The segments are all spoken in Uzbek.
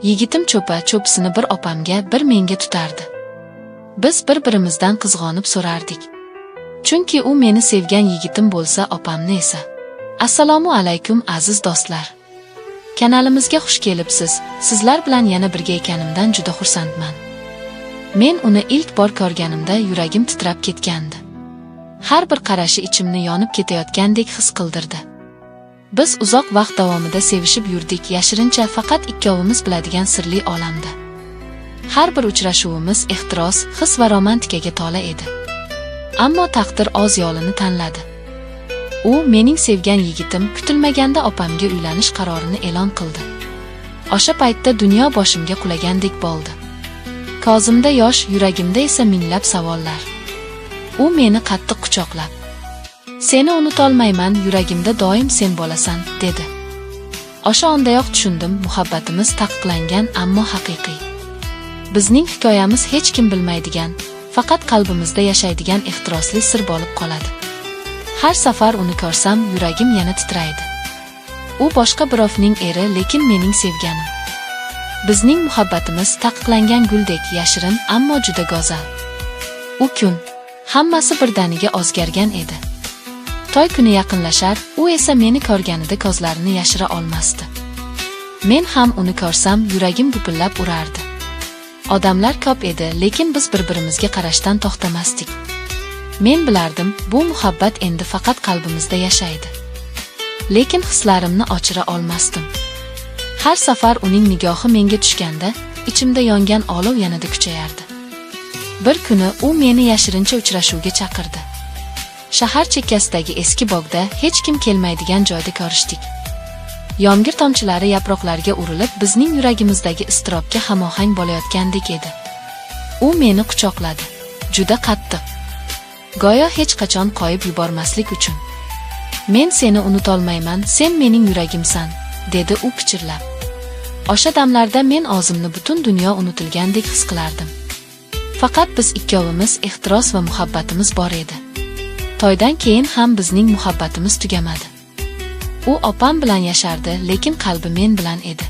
Yigitim cho'pisini bir opamga, bir menga tutardi. Biz bir-birimizdan qizg'onib so'rardik. Chunki u meni sevgan yigitim bo'lsa, opamni esa. Assalomu alaykum aziz do'stlar. Kanalimizga xush kelibsiz. Sizlar bilan yana birga ekanimdan juda xursandman. Men uni ilk bor ko'rganimda yuragim titrab ketgandi. Har bir qarashi ichimni yonib ketayotgandek his qildirdi. Biz uzoq vaqt davomida sevishib yurdik, yashirincha, faqat ikkovimiz biladigan sirli olamda. Har bir uchrashuvimiz ehtiros, his va romantikaga to'la edi. Ammo taqdir o'z yo'lini tanladi. U mening sevgan yigitim kutilmaganda opamga uylanish qarorini e'lon qildi. O'sha paytda dunyo boshimga qulagandek bo'ldi. Ko'zimda yosh, yuragimda esa minglab savollar. U meni qattiq quchoqlab, "Seni unutolmayman, yuragimda doim sen bo'lasan", dedi. O'sha ondayoq tushundim, muhabbatimiz taqiqlangan, ammo haqiqiy. Bizning hikoyamiz hech kim bilmaydigan, faqat qalbimizda yashaydigan ehtirosli sir bo'lib qoladi. Har safar uni ko'rsam, yuragim yana titraydi. U boshqa birovning eri, lekin mening sevganim. Bizning muhabbatimiz taqiqlangan guldek yashirin, ammo juda go'zal. U kun hammasi birdaniga o'zgargan edi. To'y kuni yaqinlashar, u esa meni ko'rganida ko'zlarini yashira olmasdi. Men ham uni ko'rsam, yuragim gupillab urardi. Odamlar ko'p edi, lekin biz bir-birimizga qarashdan to'xtamasdik. Men bilardim, bu muhabbat endi faqat qalbimizda yashaydi. Lekin hislarimni ochira olmasdim. Har safar uning nigohi menga tushganda, ichimda yongan olov yanada kuchayardi. Bir kuni u meni yashirincha uchrashuvga chaqirdi. Shahar chekkasidagi eski bog'da, hech kim kelmaydigan joyda ko'rishdik. Yomg'ir tomchilari yaproqlarga urilib, bizning yuragimizdagi iztirobga hamohang bo'layotgandek edi. U meni quchoqladi, juda qattiq. Go'yo hech qachon qo'yib yubormaslik uchun. "Men seni unutolmayman, sen mening yuragimsan", dedi u pichirlab. O'sha damlarda men o'zimni butun dunyo unutilgandek his qilardim. Faqat biz ikkovimiz, ehtiros va muhabbatimiz bor edi. To'ydan keyin ham bizning muhabbatimiz tugamadi. U opam bilan yashardi, lekin qalbi men bilan edi.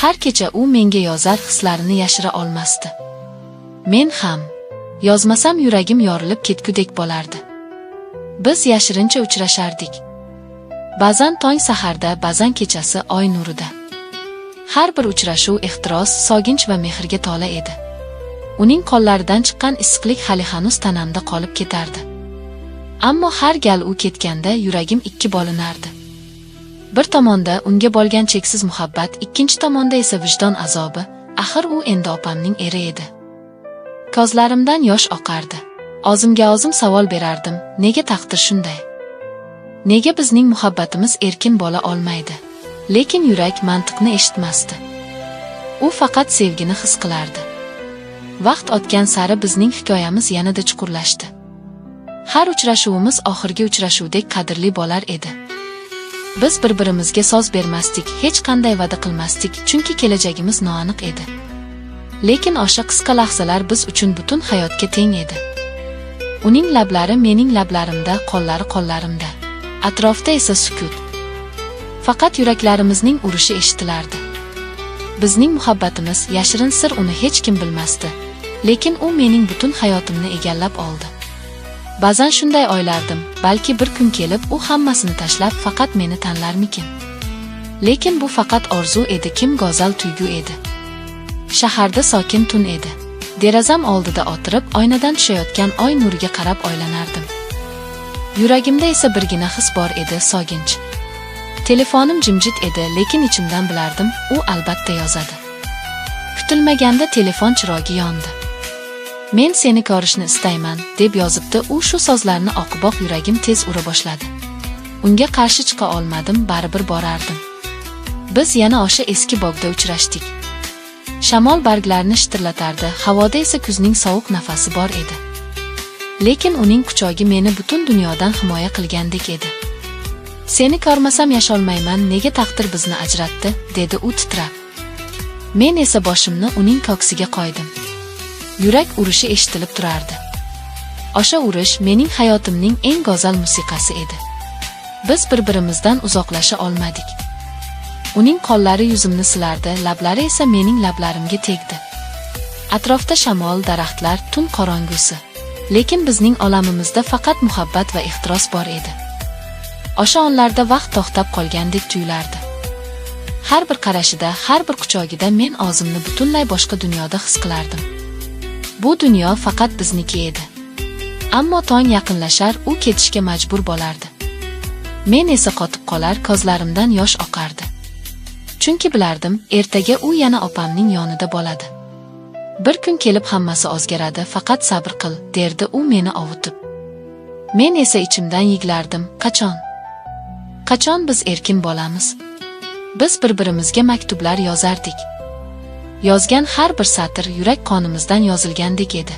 Har kecha u menga yozar, hislarini yashira olmasdi. Men ham yozmasam yuragim yorilib ketgudek bo'lardi. Biz yashirincha uchrashardik. Ba'zan tong saharda, ba'zan kechasi oy nurida. Har bir uchrashuv ehtiros, sog'inch va mehrga to'la edi. Uning qo'llaridan chiqqan issiqlik hali hanuz tanamda qolib ketardi. Ammo har gal u ketganda yuragim ikki bo'linardi. Bir tomonda unga bo'lgan cheksiz muhabbat, ikkinchi tomonda esa vijdon azobi. Axir u endi opamning eri edi. Ko'zlarimdan yosh oqardi. O'zimga o'zim savol berardim, nega taqdir shunday? Nega bizning muhabbatimiz erkin bo'la olmaydi? Lekin yurak mantiqni eshitmasdi. U faqat sevgini his qilardi. Vaqt o'tgan sari bizning hikoyamiz yanada chuqurlashdi. Har uchrashuvimiz oxirgi uchrashuvdek qadrli bo'lar edi. Biz bir-birimizga so'z bermasdik, hech qanday va'da qilmasdik, chunki kelajagimiz noaniq edi. Lekin o'sha qisqa lahzalar biz uchun butun hayotga teng edi. Uning lablari mening lablarimda, qo'llari qo'llarimda. Atrofda esa sukut. Faqat yuraklarimizning urishi eshitilardi. Bizning muhabbatimiz yashirin sir, uni hech kim bilmasdi. Lekin u mening butun hayotimni egallab oldi. Ba'zan shunday o'ylardim, balki bir kun kelib u hammasini tashlab faqat meni tanlarmikin. Lekin bu faqat orzu edi, kim go'zal tuyg'u edi. Shaharda sokin tun edi. Derazam oldida o'tirib, oynadan tushayotgan oy nuriga qarab o'ylanardim. Yuragimda esa birgina his bor edi, sog'inch. Telefonim jimjit edi, lekin ichimdan bilardim, u albatta yozadi. Kutilmaganda telefon chirog'i yondi. "Men seni ko'rishni istayman", deb yozibdi u. Shu so'zlarni o'qiboq yuragim tez ura boshladi. Unga qarshi chiqa olmadim, baribir borardim. Biz yana o'sha eski bog'da uchrashdik. Shamol barglarni shitirlatardi, havoda esa kuzning sovuq nafasi bor edi. Lekin uning quchog'i meni butun dunyodan himoya qilgandek edi. "Seni ko'rmasam yasholmayman, nega taqdir bizni ajratdi", dedi u titrab. Men esa boshimni uning ko'ksiga qo'ydim. Yurak urishi eshitilib turardi. O'sha urish mening hayotimning eng go'zal musiqasi edi. Biz bir-birimizdan uzoqlasha olmadik. Uning qo'llari yuzimni silardi, lablari esa mening lablarimga tegdi. Atrofda shamol, daraxtlar, tun qorong'usi. Lekin bizning olamimizda faqat muhabbat va ehtiros bor edi. O'sha onlarda vaqt to'xtab qolgandek tuyulardi. Har bir qarashida, har bir quchogida men o'zimni butunlay boshqa dunyoda his qilardim. Bu dunyo faqat bizniki edi. Ammo tong yaqinlashar, u ketishga majbur bo'lardi. Men esa qotib qolar, ko'zlarimdan yosh oqardi. Chunki bilardim, ertaga u yana opamning yonida bo'ladi. Bir kun kelib hammasi o'zgaradi, faqat sabr qil, derdi u meni ovutib. Men esa ichimdan yiglardim, qachon biz erkin bo'lamiz? Biz bir-birimizga maktublar yozardik. Yozgan har bir satr yurak qonimizdan yozilgandek edi.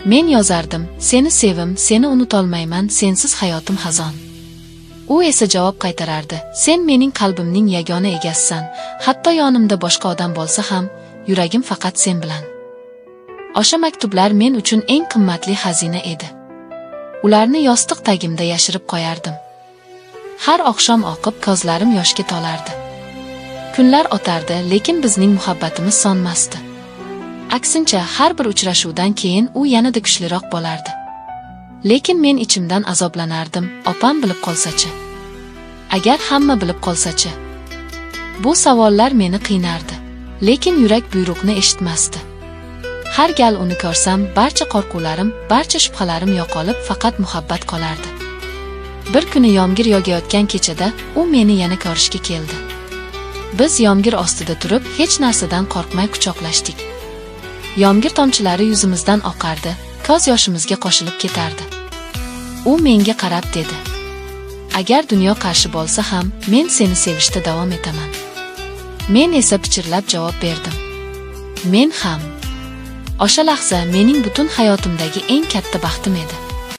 Men yozardim, seni sevim, seni unutolmayman, sensiz hayotim xazon. U esa javob qaytarardi, sen mening qalbimning yagona egasisan, hatto yonimda boshqa odam bo'lsa ham, yuragim faqat sen bilan. O'sha maktublar men uchun eng qimmatli xazina edi. Ularni yostiq tagimda yashirib qo'yardim. Har oqshom o'qib ko'zlarim yoshga to'lardi. Kunlar o'tardi, lekin bizning muhabbatimiz sonmasdi. Aksincha, har bir uchrashuvdan keyin u yanada kuchliroq bo'lardi. Lekin men ichimdan azoblanardim, opam bilib qolsa-chi? Agar hamma bilib qolsa-chi? Bu savollar meni qiynardi. Lekin yurak buyruqni eshitmasdi. Har gal uni ko'rsam, barcha qo'rquvlarim, barcha shubhalarim yo'qolib, faqat muhabbat qolardi. Bir kuni yomg'ir yog'ayotgan kechada u meni yana ko'rishga keldi. Biz yomg'ir ostida turib, hech narsadan qo'rqmay quchoqlashdik. Yomg'ir tomchilari yuzimizdan oqardi, ko'z yoshimizga qo'shilib ketardi. U menga qarab dedi: "Agar dunyo qarshi bo'lsa ham, men seni sevishda davom etaman." Men esa pichirlab javob berdim: "Men ham." O'sha lahza mening butun hayotimdagi eng katta baxtim edi.